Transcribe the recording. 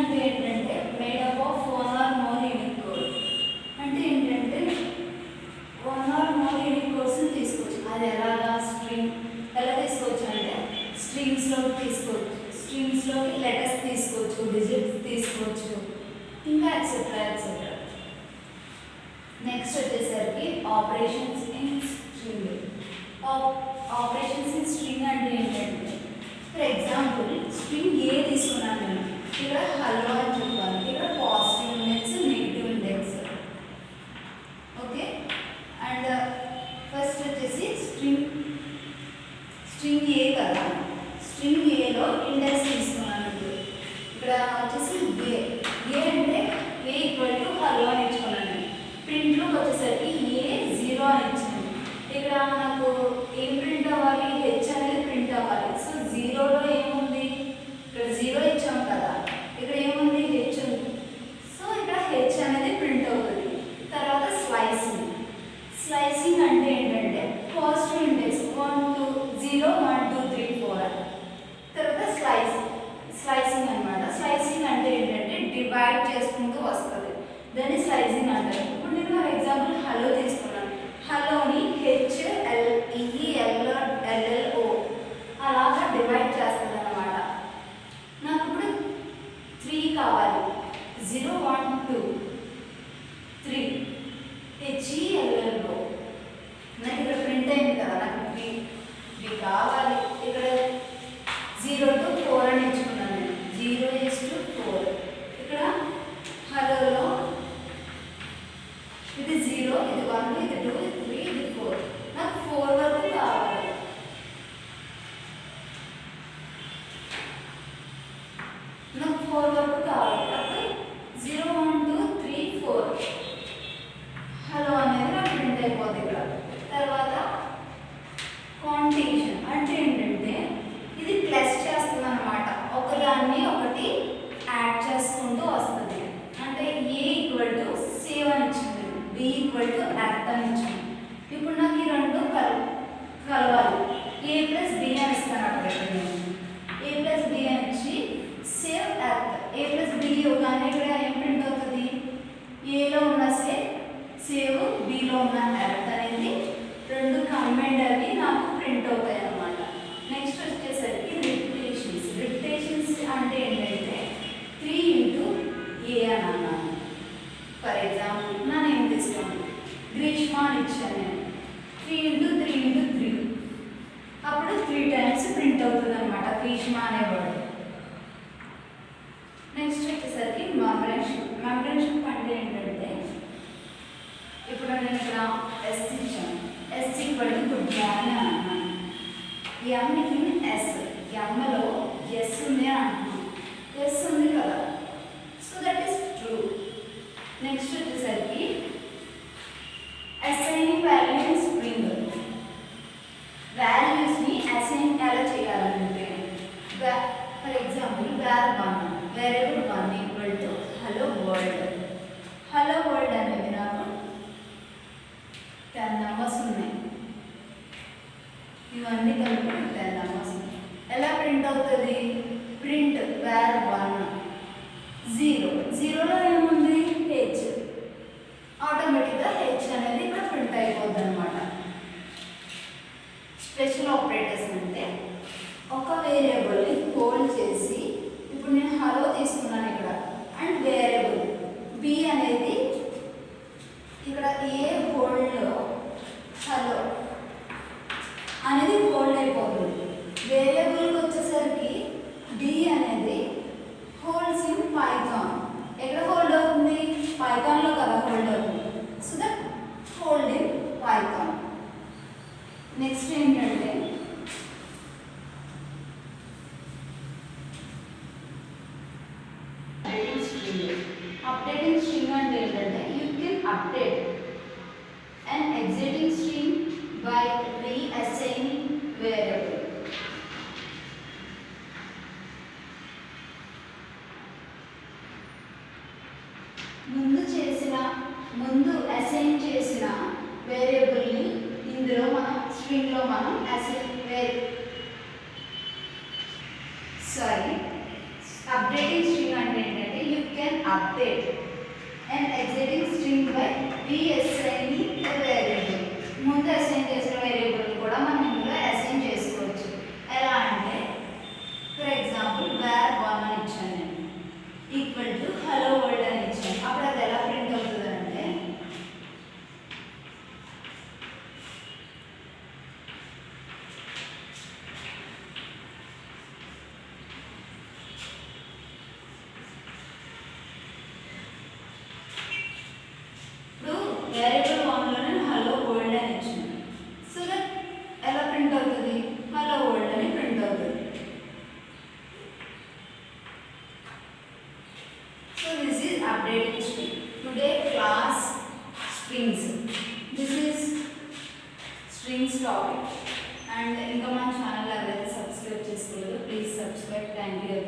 అంటే ఏంటంటే made up of one or more unique code. అంటే ఏంటంటే వన్ ఆర్ మోర్ యూనిక్ కోడ్స్ని తీసుకోవచ్చు. అది ఎలాగా స్ట్రింగ్ ఎలా తీసుకోవచ్చు అంటే స్ట్రింగ్స్లోకి తీసుకోవచ్చు, స్ట్రింగ్స్లోకి లెటర్స్ తీసుకోవచ్చు, డిజిట్స్ తీసుకోవచ్చు, ఇంకా ఎక్సెట్రా ఎక్సెట్రా. నెక్స్ట్ వచ్చేసరికి operations in string. Operations in string అంటే ఏంటంటే ఫర్ ఎగ్జాంపుల్ స్ట్రింగ్ ఏ తీసుకున్నాను నేను, ఇక్కడ హలో అని చెప్పాలి, ఇక్కడ positive index negative index. Okay, and first వచ్చేసి స్ట్రింగ్ ఏ కదా, స్ట్రింగ్ ఏలో ఇండెక్స్ తీసుకున్నాను. ఇక్కడ వచ్చేసి ఏ అంటే ఏ ఈక్వల్ టు హలో అని ఇచ్చుకున్నాను. ప్రింట్లోకి వచ్చేసరికి ఏ 0 అని ఇచ్చాను. ఇక్కడ నాకు ఏం ప్రింట్ అవ్వాలి, హెచ్ అనేది ప్రింట్ అవ్వాలి. సో 0లో ఏముంది, ఇక్కడ 0 ఇచ్చాం కదా, ఇక్కడ ఏముంది, హెచ్ ఉంది. సో ఇక్కడ హెచ్ అనేది ప్రింట్ అవుతుంది. తర్వాత స్లైసింగ్. స్లైసింగ్ అంటే ఏంటంటే పాజిటివ్ ఇండెక్స్ 1 2 0 1 2 3 4. తర్వాత స్లైసింగ్ అనమాట. స్లైసింగ్ అంటే ఏంటంటే డివైడ్ చేసుకుంటూ వస్తుంది, దాన్ని స్లైసింగ్ అంటారు. ఇప్పుడు నేను ఫర్ ఎగ్జాంపుల్ హలో తీసుకున్నాను, హలోని హెచ్ ఎల్ఎల్ఓ అలాగా డివైడ్ చేస్తుంది అనమాట. నాకు ఇప్పుడు 3 కావాలి, 0 1 2 3 హెచ్ఈఎల్ఎల్ఓ. నాకు ఇక్కడ ప్రింట్ అయింది కదా, నాకు 3 కావాలి. ఇక్కడ 0 to 4 అని ఇచ్చుకున్నాను నేను, 0 is to 4. ఇక్కడ హలోలో ఇది 0, ఇది 1, ఇది 2, ఇది 3, ఇది 4. నాకు 4 వరకు కావాలి. నాకు 4 వరకు కావాలి. అప్పుడు 0 1 2 3 4 హలో అనేది నాకు ప్రింట్ అయిపోతుంది ఇక్కడ. తర్వాత కాంటిషన్ అంటే ఏంటంటే ఇది ప్లస్ చేస్తుంది అనమాట, ఒకదాన్ని ఒకటి యాడ్ చేసుకుంటూ వస్తుంది. అంటే ఏ ఈక్వల్ టు సేవ్ అని ఇచ్చింది, బి ఈక్వల్ టు యాక్ట్ అని ఇచ్చింది. ఇప్పుడు నాకు ఈ రెండు కలవాలి, ఏ ప్లస్ బి అని ఇస్తాను. అక్కడ ఏ ప్లస్ బి అని ఇచ్చి సేవ్ యాక్ట్. ఏ ప్లస్ బి ఇవ్వగానే ఇక్కడ ఏం ప్రింట్ అవుతుంది, ఏలో ఉన్న సేవ్ బిలో ఉన్న యాక్ట్ అనేది రెండు కంబైండ్ అవి నాకు ప్రింట్ అవుతాయి అన్నమాట. నెక్స్ట్ వచ్చేసరికి రిపిటేషన్స్ అంటే ఏంటంటే 3 into ఏ అని అన్నాను. ఫర్ ఎగ్జాంపుల్ నా నేమ్ తీసుకోండి, గ్రీష్మ అని ఇచ్చాను నేను, 3 into 3 into 3. అప్పుడు 3 times ప్రింట్ అవుతుంది అనమాట గ్రీష్మ అనే వర్డ్. నెక్స్ట్ వచ్చేసరికి మెంబర్షిప్ అంటే ఏంటంటే ఇప్పుడు నేను ఇక్కడ ఎస్ ఇచ్చాను, S equal to good morning అని అన్నాను. ఎం ఇన్ ఎస్, ఎంలో ఎస్ ఉంది అని అంటున్నాను, ఎస్ ఉంది కదా, so that is true. Next వచ్చేసరికి అసైనింగ్ వాల్యూ ఇన్ స్ట్రింగ్. వాల్యూస్ని అసైన్ ఎలా చేయాలంటే for example variable 1 equal to hello world. Hello world అనేది నాకు 10 numbers ఉన్నాయి, ఇవన్నీ కలిపి 10 numbers ఉన్నాయి. ఎలా ప్రింట్ అవుతుంది, ప్రింట్ వేర్ 1 0, 0లో ఏముంది, హెచ్. ఆటోమేటిక్గా హెచ్ అనేది ఇక్కడ ప్రింట్ అయిపోద్ది అనమాట. స్పెషల్ ఆపరేటర్స్ అంటే ఒక వేరియబుల్ని హోల్డ్ చేసి, ఇప్పుడు నేను హలో తీసుకున్నాను ఇక్కడ, అండ్ వేరియబుల్ బి అనేది ఇక్కడ ఏ హోల్డ్లో హలో అనేది హోల్డ్ అయిపోతుంది. వేరియబుల్కి వచ్చేసరికి డి అనేది హోల్డ్స్ ఇన్ పైథాన్. ఎక్కడ హోల్డ్ అవుతుంది, పైథాన్లో కదా హోల్డ్ అవుతుంది. So that hold in Python. Next ఏంటంటే అప్డేటింగ్ స్ట్రింగ్ అంటే ఏంటంటే you can update an exiting string by reassigning variable. ముందు అసైన్ చేసిన వేరియబుల్ని ఇందులో మనం స్ట్రింగ్లో మనం అప్డేటింగ్ స్ట్రింగ్ అంటే ఏంటంటే update an exiting string by reassigning a variable. ముందు అసైన్ చేసిన వేరియబుల్ కూడా మనం ఇందులో అసైన్ చేసుకోవచ్చు. ఎలా అంటే ఫర్ ఎగ్జాంపుల్ var1 అని ఇచ్చాను నేను ఈక్వల్ టు హలో వరల్డ్ అని ఇచ్చాను. అప్పుడు అది ఎలా ప్రింట్ అవుతుంది అంటే వేరియబుల్ 1 లో నేను హలో వరల్డ్ అని ఇచ్చాను. సో దట్ ఎలా ప్రింట్ అవుతుంది, హలో వరల్డ్ అని ప్రింట్ అవుతుంది. So this is updating string. Today class strings, this is strings topic. And ఇంకా మన ఛానల్ ఎవరైతే సబ్స్క్రైబ్ చేసుకోలేదో ప్లీజ్ సబ్స్క్రైబ్. Thank you.